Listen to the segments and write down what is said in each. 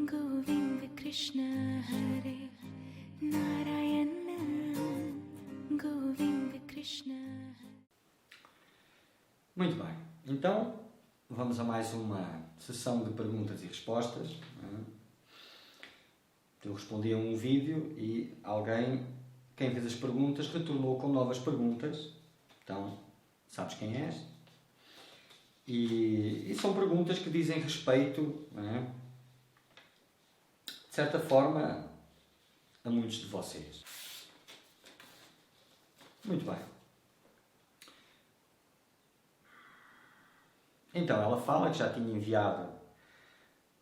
Govinda Krishna Hare Narayana Govinda Krishna. Muito bem, então vamos a mais uma sessão de perguntas e respostas. Eu respondi a um vídeo e alguém, quem fez as perguntas, retornou com novas perguntas. Então, sabes quem és? E são perguntas que dizem respeito, de certa forma, a muitos de vocês. Muito bem. Então, ela fala que já tinha enviado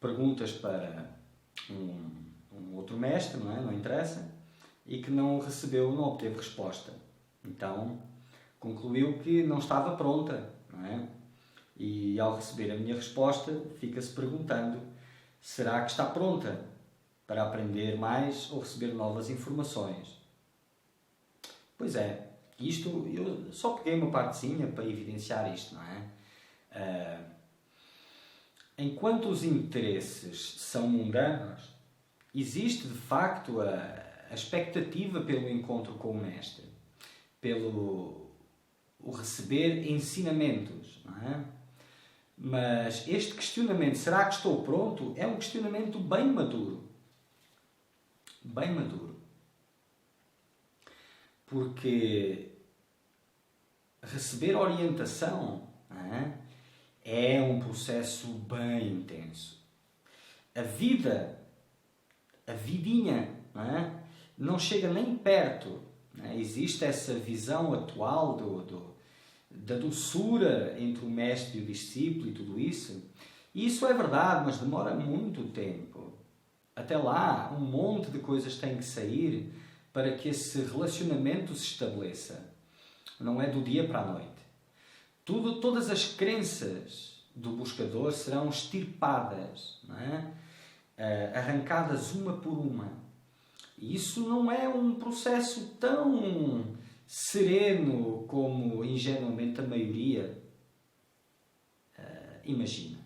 perguntas para um outro mestre, não interessa, e que não obteve resposta. Então, concluiu que não estava pronta, E ao receber a minha resposta, fica-se perguntando: será que está pronta para aprender mais ou receber novas informações? Pois é, isto eu só peguei uma partezinha para evidenciar isto, Enquanto os interesses são mundanos, existe de facto a expectativa pelo encontro com o Mestre, pelo o receber ensinamentos, Mas este questionamento, será que estou pronto? É um questionamento bem maduro. Bem maduro. Porque receber orientação é um processo bem intenso. A vidinha, não chega nem perto. Existe essa visão atual da doçura entre o mestre e o discípulo e tudo isso. E isso é verdade, mas demora muito tempo. Até lá, um monte de coisas têm que sair para que esse relacionamento se estabeleça. Não é do dia para a noite. Todas as crenças do buscador serão extirpadas, arrancadas uma por uma. E isso não é um processo tão sereno como ingenuamente a maioria imagina.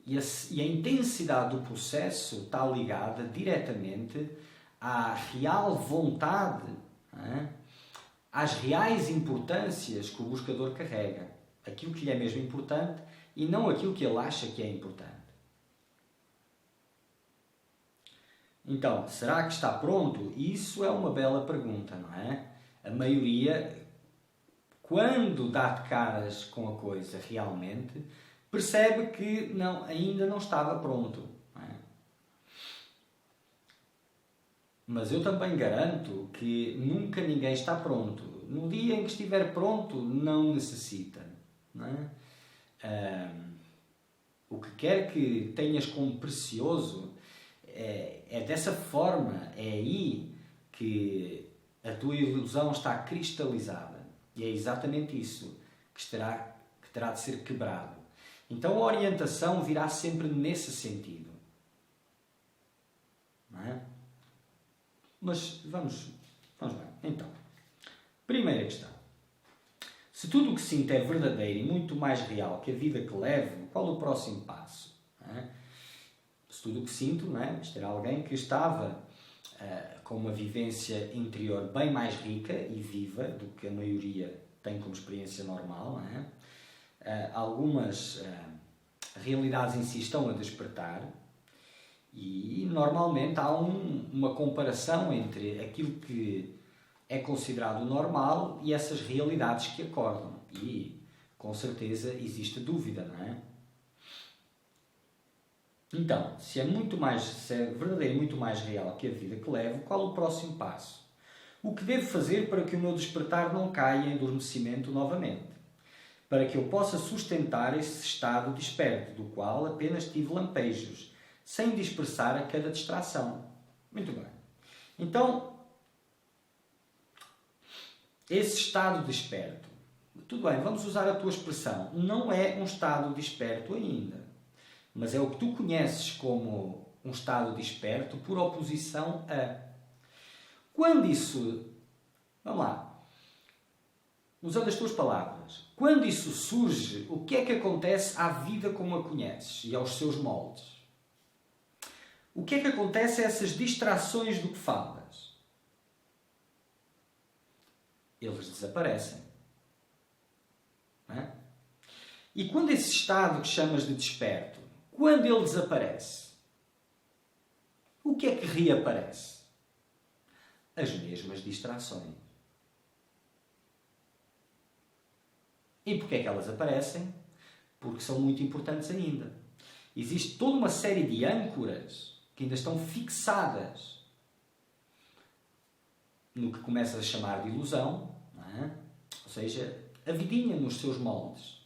E a intensidade do processo está ligada diretamente à real vontade, às reais importâncias que o buscador carrega. Aquilo que lhe é mesmo importante e não aquilo que ele acha que é importante. Então, será que está pronto? Isso é uma bela pergunta, A maioria, quando dá de caras com a coisa realmente, percebe que ainda não estava pronto. Mas eu também garanto que nunca ninguém está pronto. No dia em que estiver pronto, não necessita. O que quer que tenhas como precioso é dessa forma, é aí que a tua ilusão está cristalizada. E é exatamente isso que terá de ser quebrado. Então a orientação virá sempre nesse sentido. Mas vamos bem. Então, primeira questão. Se tudo o que sinto é verdadeiro e muito mais real que a vida que levo, qual o próximo passo? Se tudo o que sinto, isto era alguém que estava com uma vivência interior bem mais rica e viva do que a maioria tem como experiência normal. Algumas realidades em si estão a despertar e normalmente há uma comparação entre aquilo que é considerado normal e essas realidades que acordam. E com certeza existe dúvida, Então, se é verdadeiro e muito mais real que a vida que levo, qual o próximo passo? O que devo fazer para que o meu despertar não caia em adormecimento novamente? Para que eu possa sustentar esse estado desperto, do qual apenas tive lampejos, sem dispersar a cada distração. Muito bem. Então, esse estado desperto, tudo bem, vamos usar a tua expressão, não é um estado desperto ainda. Mas é o que tu conheces como um estado desperto por oposição a. Quando isso... Vamos lá. Usando as tuas palavras. Quando isso surge, o que é que acontece à vida como a conheces e aos seus moldes? o que é que acontece a essas distrações do que falas? Eles desaparecem. Não é? E quando esse estado que chamas de desperto, quando ele desaparece, o que é que reaparece? As mesmas distrações. E porquê é que elas aparecem? Porque são muito importantes ainda. Existe toda uma série de âncoras que ainda estão fixadas no que começas a chamar de ilusão, não é? Ou seja, a vidinha nos seus moldes.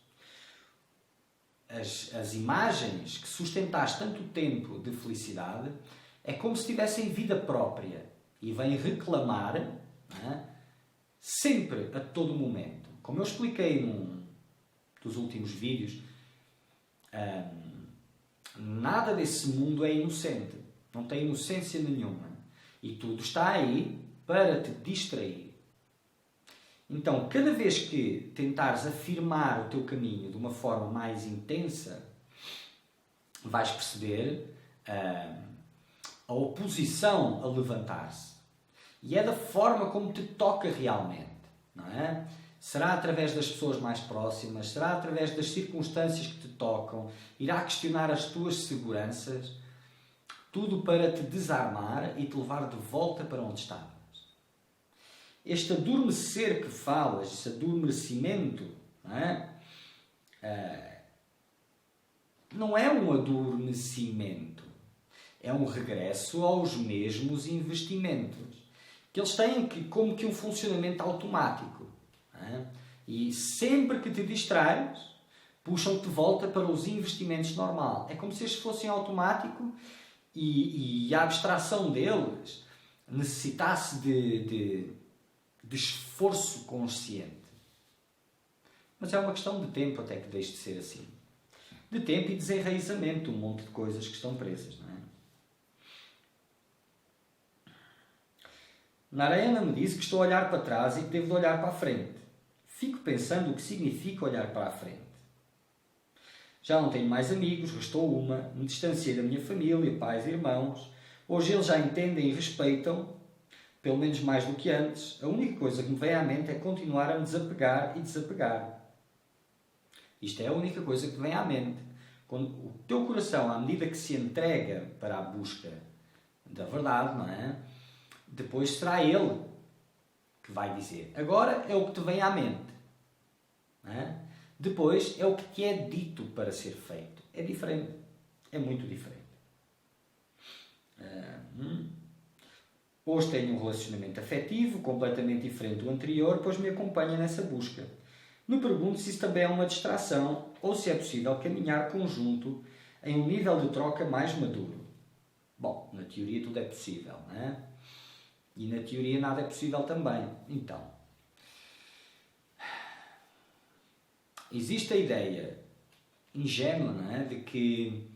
As imagens que sustentaste tanto tempo de felicidade é como se tivessem vida própria e vêm reclamar, não é? Sempre, a todo momento. Como eu expliquei num dos últimos vídeos, nada desse mundo é inocente. Não tem inocência nenhuma. E tudo está aí para te distrair. Então, cada vez que tentares afirmar o teu caminho de uma forma mais intensa, vais perceber a oposição a levantar-se. E é da forma como te toca realmente, não é? Será através das pessoas mais próximas, será através das circunstâncias que te tocam, irá questionar as tuas seguranças, tudo para te desarmar e te levar de volta para onde estavas. Este adormecer que falas, esse adormecimento, não é um adormecimento, é um regresso aos mesmos investimentos, que eles têm como que um funcionamento automático. E sempre que te distrais, puxam-te de volta para os investimentos normal. É como se estes fossem automático e a abstração deles necessitasse de esforço consciente. Mas é uma questão de tempo até que deixe de ser assim. De tempo e desenraizamento de um monte de coisas que estão presas, não é? Narayana me disse que estou a olhar para trás e que devo de olhar para a frente. Fico pensando o que significa olhar para a frente. Já não tenho mais amigos, restou uma, me distanciei da minha família, pais e irmãos. Hoje eles já entendem e respeitam, pelo menos mais do que antes. A única coisa que me vem à mente é continuar a me desapegar e desapegar. Isto é a única coisa que vem à mente. Quando o teu coração, à medida que se entrega para a busca da verdade, não é? Depois será ele que vai dizer. Agora é o que te vem à mente. Não é? Depois é o que te é dito para ser feito. É diferente. É muito diferente. Hoje tenho um relacionamento afetivo completamente diferente do anterior, pois me acompanha nessa busca. Me pergunto se isso também é uma distração ou se é possível caminhar conjunto em um nível de troca mais maduro. Bom, na teoria tudo é possível, não é? E na teoria nada é possível também. Então, existe a ideia ingênua, não é? De que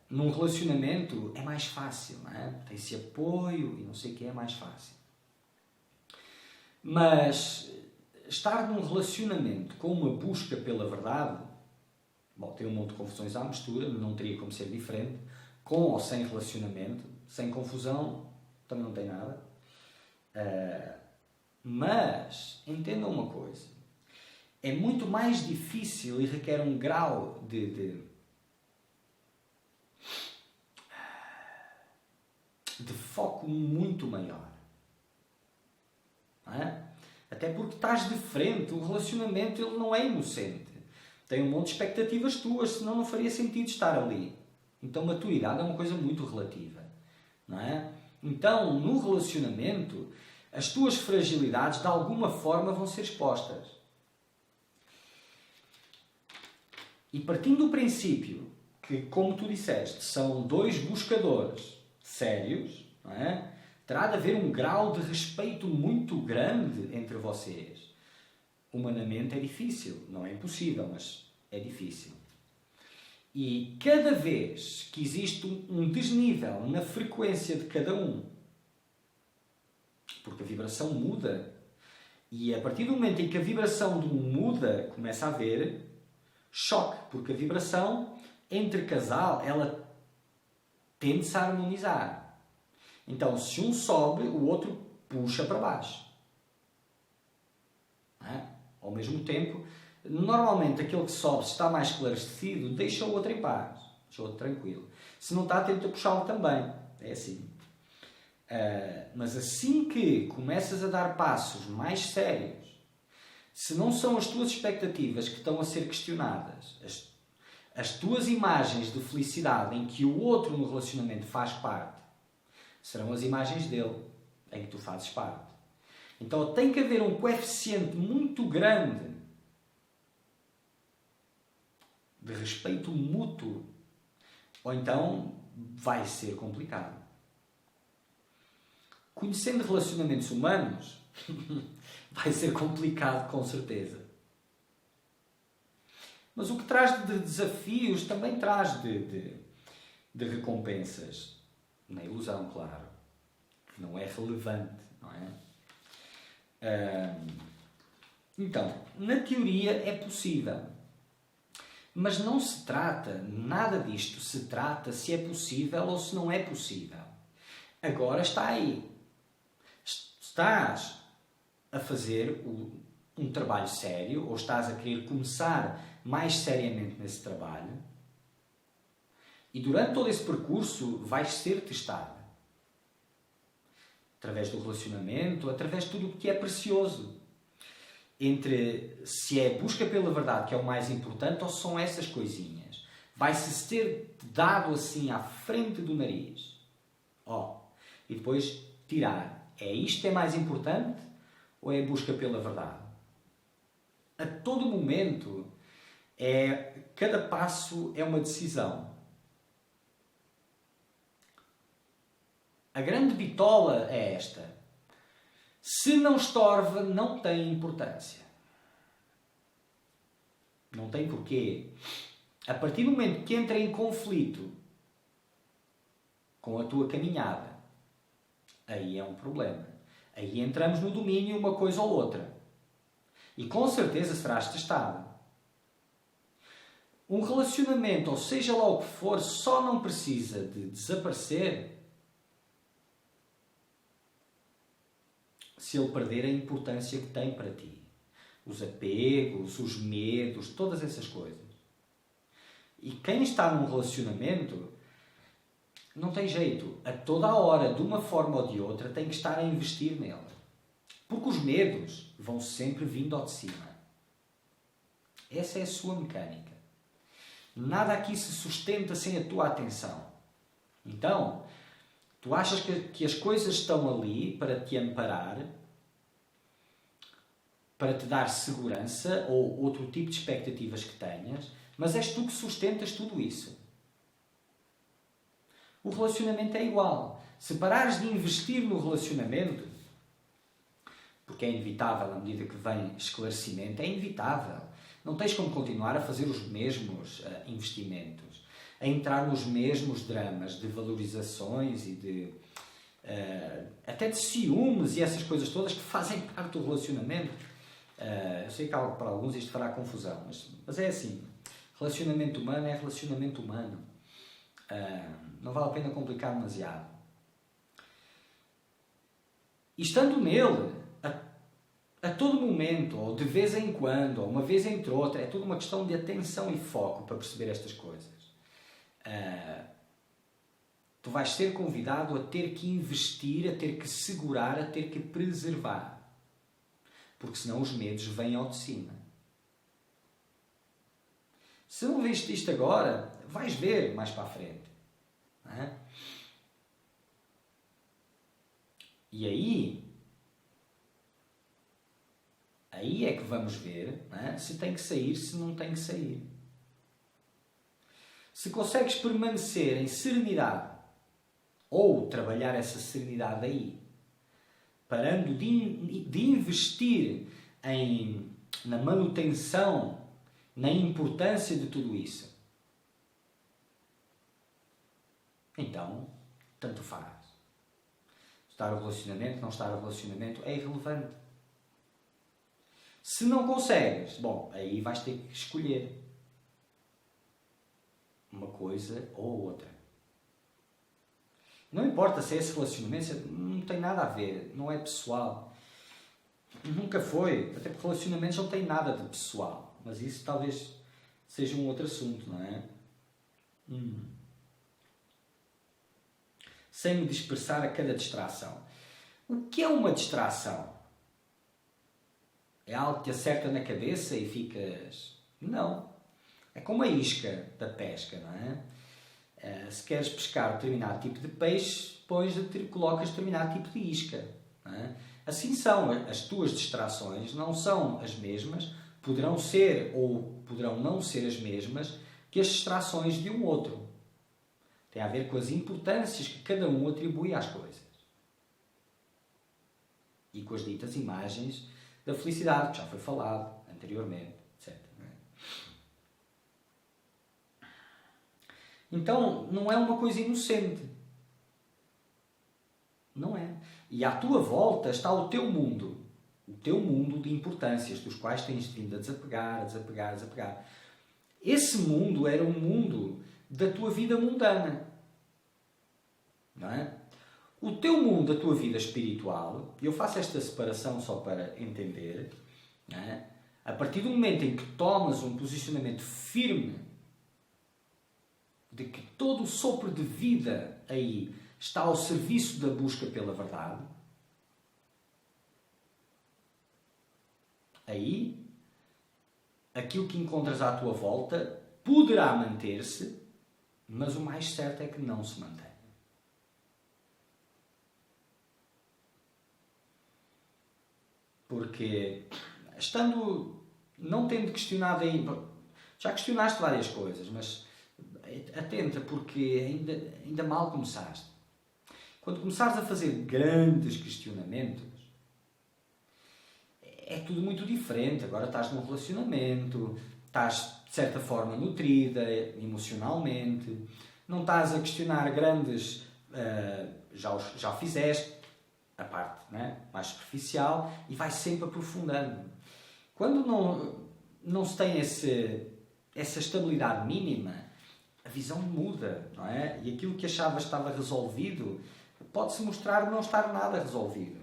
num relacionamento é mais fácil, não é? Tem-se apoio e não sei o que é mais fácil. Mas estar num relacionamento com uma busca pela verdade, bom, tem um monte de confusões à mistura, não teria como ser diferente, com ou sem relacionamento, sem confusão, também não tem nada. Mas, entendam uma coisa, é muito mais difícil e requer um grau de foco muito maior. Não é? Até porque estás de frente, o relacionamento ele não é inocente. Tem um monte de expectativas tuas, senão não faria sentido estar ali. Então maturidade é uma coisa muito relativa. Não é? Então, no relacionamento, as tuas fragilidades de alguma forma vão ser expostas. E partindo do princípio que, como tu disseste, são dois buscadores sérios, não é? Terá de haver um grau de respeito muito grande entre vocês. Humanamente é difícil, não é impossível, mas é difícil. E cada vez que existe um desnível na frequência de cada um, porque a vibração muda, e a partir do momento em que a vibração de um muda, começa a haver choque, porque a vibração entre casal, ela tende-se a harmonizar. Então, se um sobe, o outro puxa para baixo. Não é? Ao mesmo tempo, normalmente aquele que sobe, se está mais esclarecido, deixa o outro em paz, deixa o outro tranquilo. Se não está, tenta puxá-lo também. É assim. Mas assim que começas a dar passos mais sérios, se não são as tuas expectativas que estão a ser questionadas, as tuas imagens de felicidade em que o outro no relacionamento faz parte, serão as imagens dele em que tu fazes parte. Então tem que haver um coeficiente muito grande de respeito mútuo, ou então vai ser complicado. Conhecendo relacionamentos humanos, vai ser complicado com certeza. Mas o que traz de desafios também traz de recompensas. Na ilusão, claro. Que não é relevante, não é? Então, na teoria é possível. Mas não se trata, nada disto se trata se é possível ou se não é possível. Agora está aí. Estás a fazer um trabalho sério ou estás a querer começar mais seriamente nesse trabalho e durante todo esse percurso vais ser testado. Através do relacionamento, através de tudo o que é precioso. Entre se é a busca pela verdade que é o mais importante ou são essas coisinhas. Vai-se ser dado assim à frente do nariz. E depois tirar. É isto que é mais importante ou é a busca pela verdade? A todo momento, cada passo é uma decisão. A grande bitola é esta. Se não estorva, não tem importância. Não tem porquê. A partir do momento que entra em conflito com a tua caminhada, aí é um problema. Aí entramos no domínio uma coisa ou outra. E com certeza serás testado. Um relacionamento, ou seja lá o que for, só não precisa de desaparecer se ele perder a importância que tem para ti. Os apegos, os medos, todas essas coisas. E quem está num relacionamento não tem jeito. A toda a hora, de uma forma ou de outra, tem que estar a investir nele. Porque os medos vão sempre vindo ao de cima. Essa é a sua mecânica. Nada aqui se sustenta sem a tua atenção. Então, tu achas que as coisas estão ali para te amparar, para te dar segurança ou outro tipo de expectativas que tenhas, mas és tu que sustentas tudo isso. O relacionamento é igual. Se parares de investir no relacionamento, porque é inevitável à medida que vem esclarecimento, é inevitável. Não tens como continuar a fazer os mesmos investimentos, a entrar nos mesmos dramas de valorizações e de até de ciúmes e essas coisas todas que fazem parte do relacionamento. Eu sei que para alguns isto fará confusão, mas é assim. Relacionamento humano é relacionamento humano. Não vale a pena complicar demasiado. E estando nele, a todo momento, ou de vez em quando, ou uma vez entre outra, é tudo uma questão de atenção e foco para perceber estas coisas. Tu vais ser convidado a ter que investir, a ter que segurar, a ter que preservar. Porque senão os medos vêm ao de cima. Se não viste isto agora, vais ver mais para a frente. Não é? E aí é que vamos ver, não é? Se tem que sair, se não tem que sair. Se consegues permanecer em serenidade ou trabalhar essa serenidade aí, parando de investir na manutenção, na importância de tudo isso, então, tanto faz. Estar o relacionamento, não estar o relacionamento, é irrelevante. Se não consegues, aí vais ter que escolher uma coisa ou outra. Não importa se é esse relacionamento, não tem nada a ver, não é pessoal. Nunca foi, até porque relacionamentos não têm nada de pessoal. Mas isso talvez seja um outro assunto, não é? Sem me dispersar a cada distração. O que é uma distração? É algo que te acerta na cabeça e ficas... Não. É como a isca da pesca, não é? Se queres pescar determinado tipo de peixe, colocas determinado tipo de isca. Não é? Assim são as tuas distrações, não são as mesmas, poderão ser ou poderão não ser as mesmas que as distrações de um outro. Tem a ver com as importâncias que cada um atribui às coisas. E com as ditas imagens da felicidade, que já foi falado anteriormente, etc. Então, não é uma coisa inocente. Não é. E à tua volta está o teu mundo. O teu mundo de importâncias, dos quais tens vindo a desapegar, a desapegar, a desapegar. Esse mundo era um mundo da tua vida mundana. Não é? O teu mundo, a tua vida espiritual, eu faço esta separação só para entender, não é? A partir do momento em que tomas um posicionamento firme de que todo o sopro de vida aí está ao serviço da busca pela verdade, aí aquilo que encontras à tua volta poderá manter-se, mas o mais certo é que não se mantenha. Porque, não tendo questionado ainda, já questionaste várias coisas, mas atenta, porque ainda mal começaste. Quando começares a fazer grandes questionamentos, é tudo muito diferente. Agora estás num relacionamento, estás de certa forma nutrida emocionalmente, não estás a questionar grandes, já fizeste, a parte, né, mais superficial, e vai sempre aprofundando. Quando não se tem essa estabilidade mínima, a visão muda, não é? E aquilo que achavas que estava resolvido pode-se mostrar não estar nada resolvido.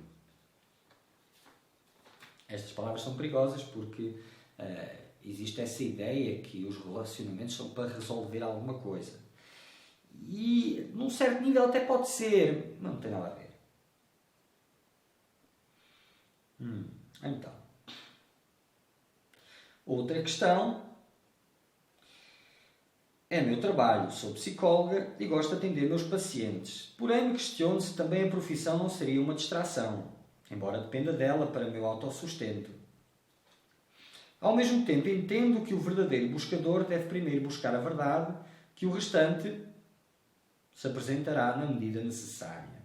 Estas palavras são perigosas porque existe essa ideia que os relacionamentos são para resolver alguma coisa. E, num certo nível, até pode ser. Não tem nada a ver. Então. Outra questão é meu trabalho. Sou psicóloga e gosto de atender meus pacientes. Porém, me questiono se também a profissão não seria uma distração, embora dependa dela para meu autossustento. Ao mesmo tempo, entendo que o verdadeiro buscador deve primeiro buscar a verdade, que o restante se apresentará na medida necessária.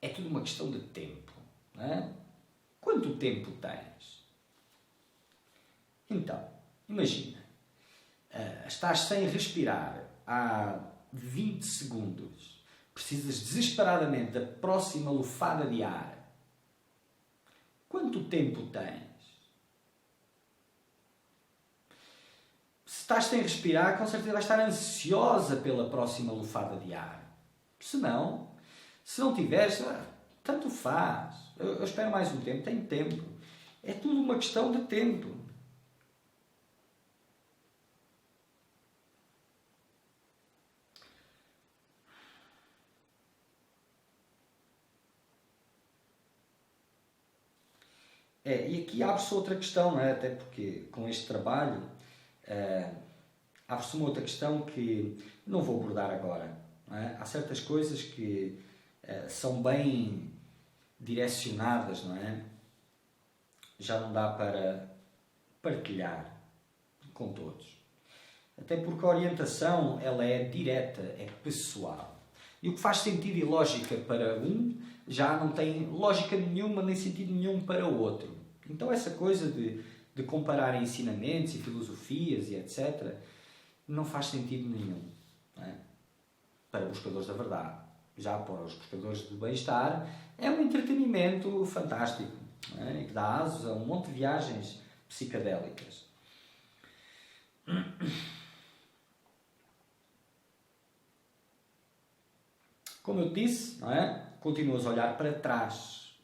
É tudo uma questão de tempo, não é? Quanto tempo tens? Então, imagina, estás sem respirar há 20 segundos, precisas desesperadamente da próxima lufada de ar. Quanto tempo tens? Se estás sem respirar, com certeza vais estar ansiosa pela próxima lufada de ar. Se não tiveres, tanto faz. Eu espero mais um tempo, tenho tempo. É tudo uma questão de tempo. E aqui abre-se outra questão, não é? Até porque com este trabalho abre-se uma outra questão que não vou abordar agora. Não é? Há certas coisas que são bem direcionadas, não é? Já não dá para partilhar com todos. Até porque a orientação ela é direta, é pessoal. E o que faz sentido e lógica para um já não tem lógica nenhuma nem sentido nenhum para o outro. Então essa coisa de comparar ensinamentos e filosofias e etc. não faz sentido nenhum, não é? Para buscadores da verdade. Já para os buscadores do bem-estar é um entretenimento fantástico, não é? E que dá asas a um monte de viagens psicadélicas. Como eu te disse, não é? Continuas a olhar para trás.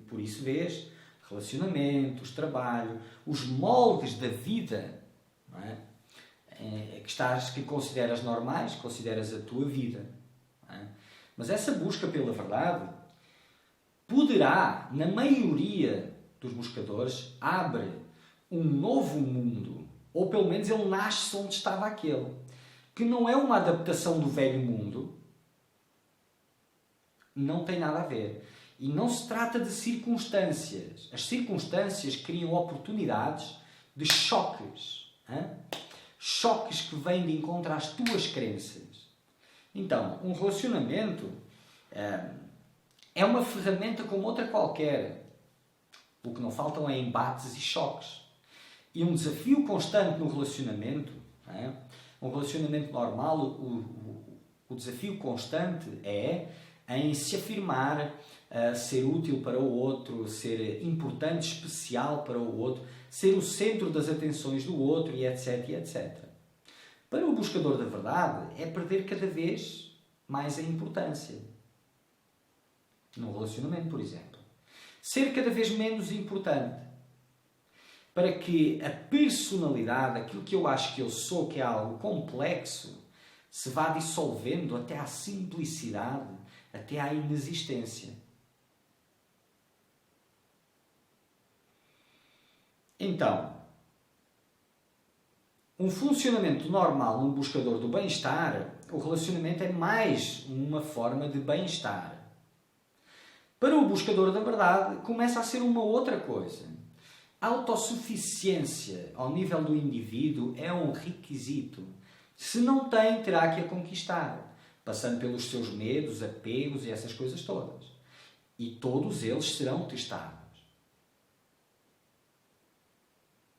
Por isso vês relacionamentos, trabalho, os moldes da vida, não é? Que consideras normais, consideras a tua vida. Não é? Mas essa busca pela verdade poderá, na maioria dos buscadores, abre um novo mundo, ou pelo menos ele nasce onde estava aquele, que não é uma adaptação do velho mundo, não tem nada a ver. E não se trata de circunstâncias. As circunstâncias criam oportunidades de choques. Hein? Choques que vêm de encontro às tuas crenças. Então, um relacionamento é uma ferramenta como outra qualquer. O que não faltam é embates e choques. E um desafio constante no relacionamento, um relacionamento normal, o desafio constante é em se afirmar, ser útil para o outro, ser importante, especial para o outro, ser o centro das atenções do outro e etc, etc. Para o buscador da verdade é perder cada vez mais a importância. Num relacionamento, por exemplo. Ser cada vez menos importante. Para que a personalidade, aquilo que eu acho que eu sou, que é algo complexo, se vá dissolvendo até à simplicidade, até à inexistência. Então, um funcionamento normal num buscador do bem-estar, o relacionamento é mais uma forma de bem-estar. Para o buscador da verdade, começa a ser uma outra coisa. A autossuficiência ao nível do indivíduo é um requisito. Se não tem, terá que a conquistar, passando pelos seus medos, apegos e essas coisas todas. E todos eles serão testados.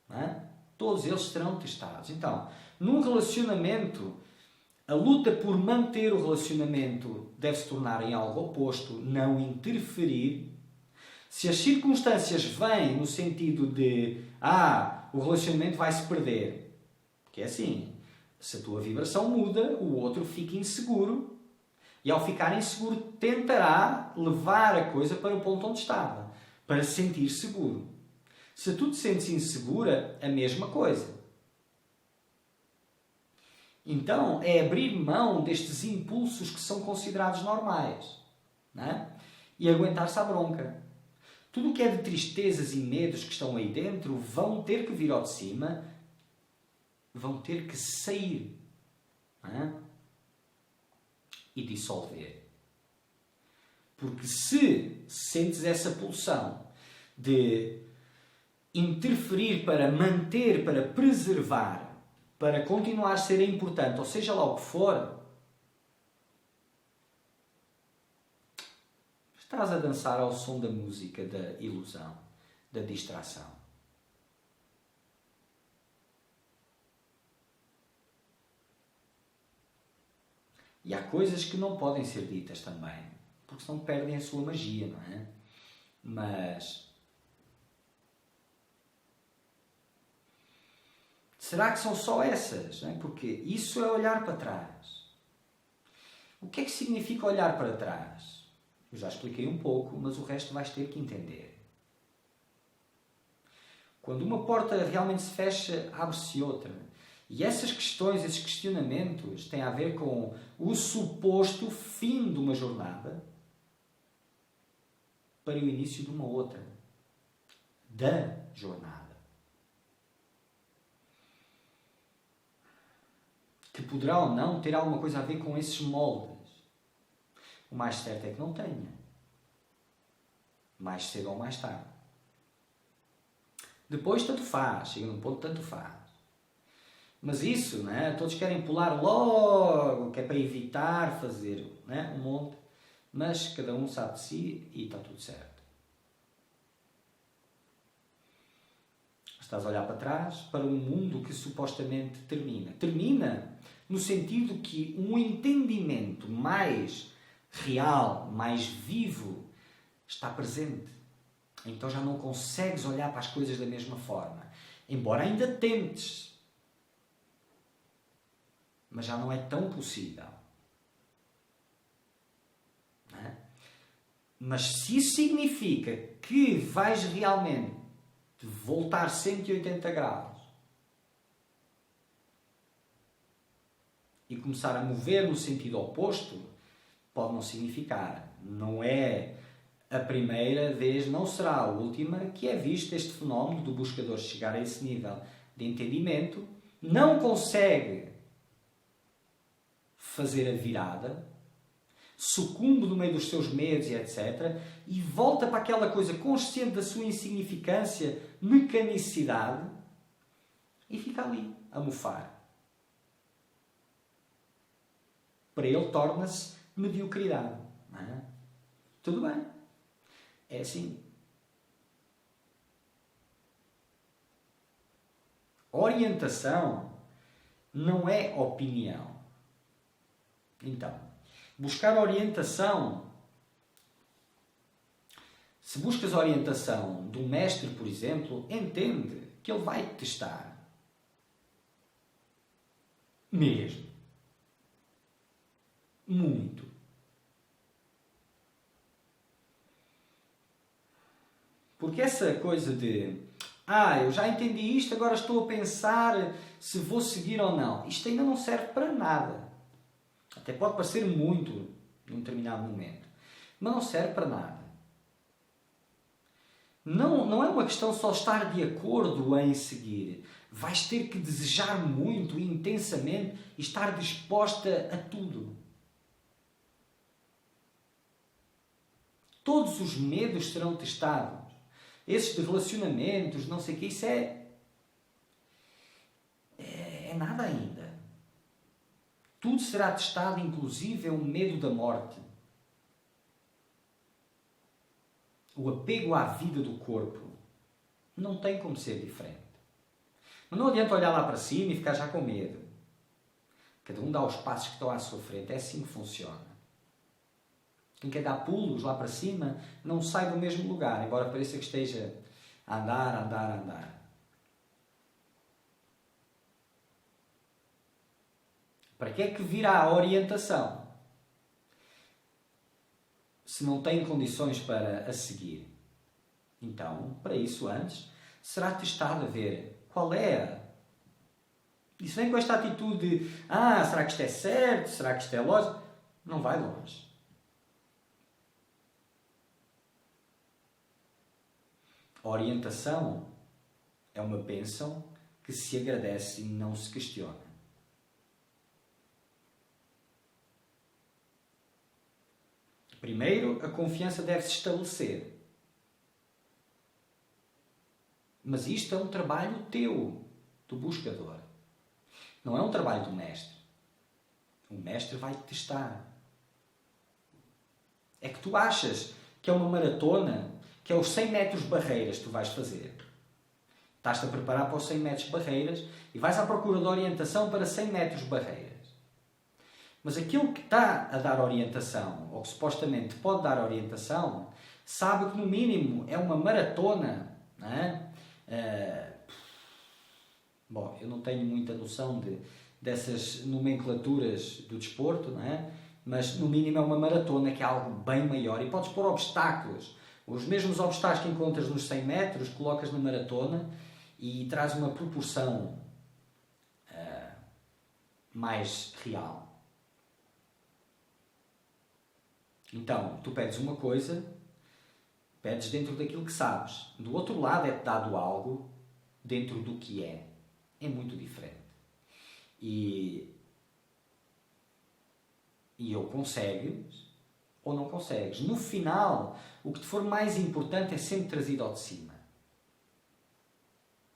Não é? Todos eles serão testados. Então, num relacionamento, a luta por manter o relacionamento deve se tornar em algo oposto, não interferir. Se as circunstâncias vêm no sentido de o relacionamento vai se perder, porque é assim, se a tua vibração muda, o outro fica inseguro e ao ficar inseguro tentará levar a coisa para o ponto onde estava, para se sentir seguro. Se tu te sentes insegura, a mesma coisa. Então, é abrir mão destes impulsos que são considerados normais, não é? E aguentar-se à bronca. Tudo o que é de tristezas e medos que estão aí dentro vão ter que vir ao de cima, vão ter que sair, não é? E dissolver. Porque se sentes essa pulsão de interferir para manter, para preservar, para continuar a ser importante, ou seja lá o que for, estás a dançar ao som da música, da ilusão, da distração. E há coisas que não podem ser ditas também, porque senão perdem a sua magia, não é? Mas será que são só essas? Não é? Porque isso é olhar para trás. O que é que significa olhar para trás? Eu já expliquei um pouco, mas o resto vais ter que entender. Quando uma porta realmente se fecha, abre-se outra. E essas questões, esses questionamentos, têm a ver com o suposto fim de uma jornada para o início de uma outra. Da jornada. Que poderá ou não ter alguma coisa a ver com esses moldes. O mais certo é que não tenha. Mais cedo ou mais tarde. Depois tanto faz. Chega num ponto tanto faz. Mas isso, não é? Todos querem pular logo, que é para evitar fazer, não é? Um monte. Mas cada um sabe de si e está tudo certo. Estás a olhar para trás, para um mundo que supostamente termina. Termina no sentido que um entendimento mais real, mais vivo, está presente. Então já não consegues olhar para as coisas da mesma forma. Embora ainda tentes. Mas já não é tão possível. Mas se isso significa que vais realmente voltar 180 graus e começar a mover no sentido oposto, pode não significar. Não é a primeira vez, não será a última, que é visto este fenómeno do buscador chegar a esse nível de entendimento, não consegue fazer a virada, sucumbe no meio dos seus medos e etc. E volta para aquela coisa consciente da sua insignificância, mecanicidade, e fica ali, a mofar. Para ele torna-se mediocridade. Não é? Tudo bem. É assim. Orientação não é opinião. Então, buscar orientação. Se buscas orientação de um mestre, por exemplo, entende que ele vai te testar. Mesmo. Muito. Porque essa coisa de eu já entendi isto, agora estou a pensar se vou seguir ou não. Isto ainda não serve para nada. Até pode parecer muito num determinado momento. Mas não serve para nada. Não é uma questão só estar de acordo em seguir. Vais ter que desejar muito e intensamente e estar disposta a tudo. Todos os medos serão testados. Esses de relacionamentos, não sei o que, isso é nada ainda. Tudo será testado, inclusive o medo da morte. O apego à vida do corpo. Não tem como ser diferente. Mas não adianta olhar lá para cima e ficar já com medo. Cada um dá os passos que estão à sua frente. É assim que funciona. Quem quer dar pulos lá para cima não sai do mesmo lugar, embora pareça que esteja a andar. Para que é que virá a orientação? Se não tem condições para a seguir. Então, para isso antes, será testado a ver qual é. E se vem com esta atitude de será que isto é certo? Será que isto é lógico? Não vai longe. A orientação é uma bênção que se agradece e não se questiona. Primeiro, a confiança deve se estabelecer. Mas isto é um trabalho teu, do buscador. Não é um trabalho do mestre. O mestre vai te testar. É que tu achas que é uma maratona, que é os 100 metros barreiras que tu vais fazer. Estás-te a preparar para os 100 metros barreiras e vais à procura de orientação para 100 metros barreiras. Mas aquele que está a dar orientação, ou que supostamente pode dar orientação, sabe que no mínimo é uma maratona. Não é? Bom, eu não tenho muita noção dessas nomenclaturas do desporto, não é? Mas no mínimo é uma maratona, que é algo bem maior. E podes pôr obstáculos. Os mesmos obstáculos que encontras nos 100 metros, colocas na maratona e traz uma proporção mais real. Então, tu pedes uma coisa, pedes dentro daquilo que sabes. Do outro lado é-te dado algo dentro do que é. É muito diferente. E ou consegues, ou não consegues. No final, o que te for mais importante é sempre trazido ao de cima.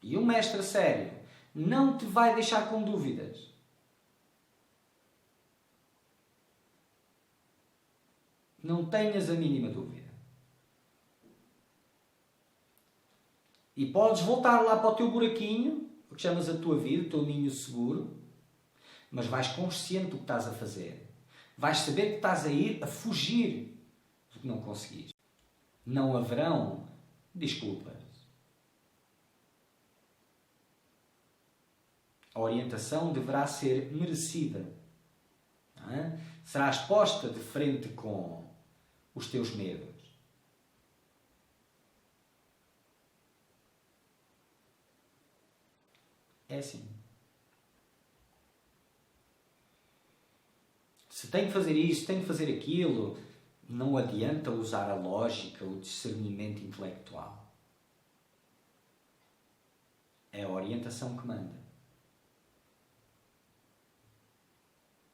E um mestre a sério não te vai deixar com dúvidas. Não tenhas a mínima dúvida. E podes voltar lá para o teu buraquinho, o que chamas a tua vida, o teu ninho seguro, mas vais consciente do que estás a fazer. Vais saber que estás a ir a fugir do que não conseguiste. Não haverão desculpas. A orientação deverá ser merecida. Não é? Serás posta de frente com os teus medos. É assim. Se tem que fazer isto, tem que fazer aquilo, não adianta usar a lógica, o discernimento intelectual. É a orientação que manda.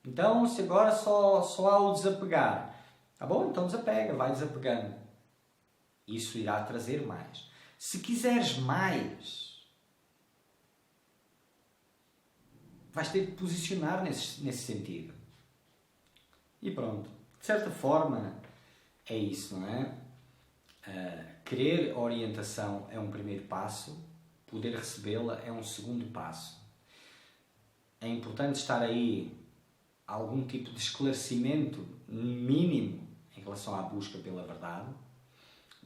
Então, se agora só há o desapegar, tá bom? Então desapega, vai desapegando. Isso irá trazer mais. Se quiseres mais, vais ter de posicionar nesse sentido. E pronto. De certa forma, é isso, não é? Querer orientação é um primeiro passo, poder recebê-la é um segundo passo. É importante estar aí algum tipo de esclarecimento mínimo em relação à busca pela verdade,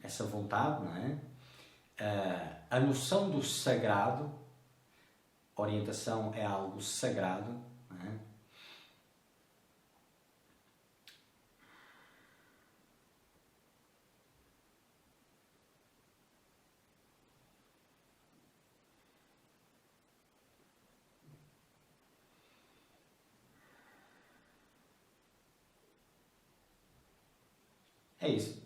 essa vontade, não é? A noção do sagrado, orientação é algo sagrado, não é? É isso.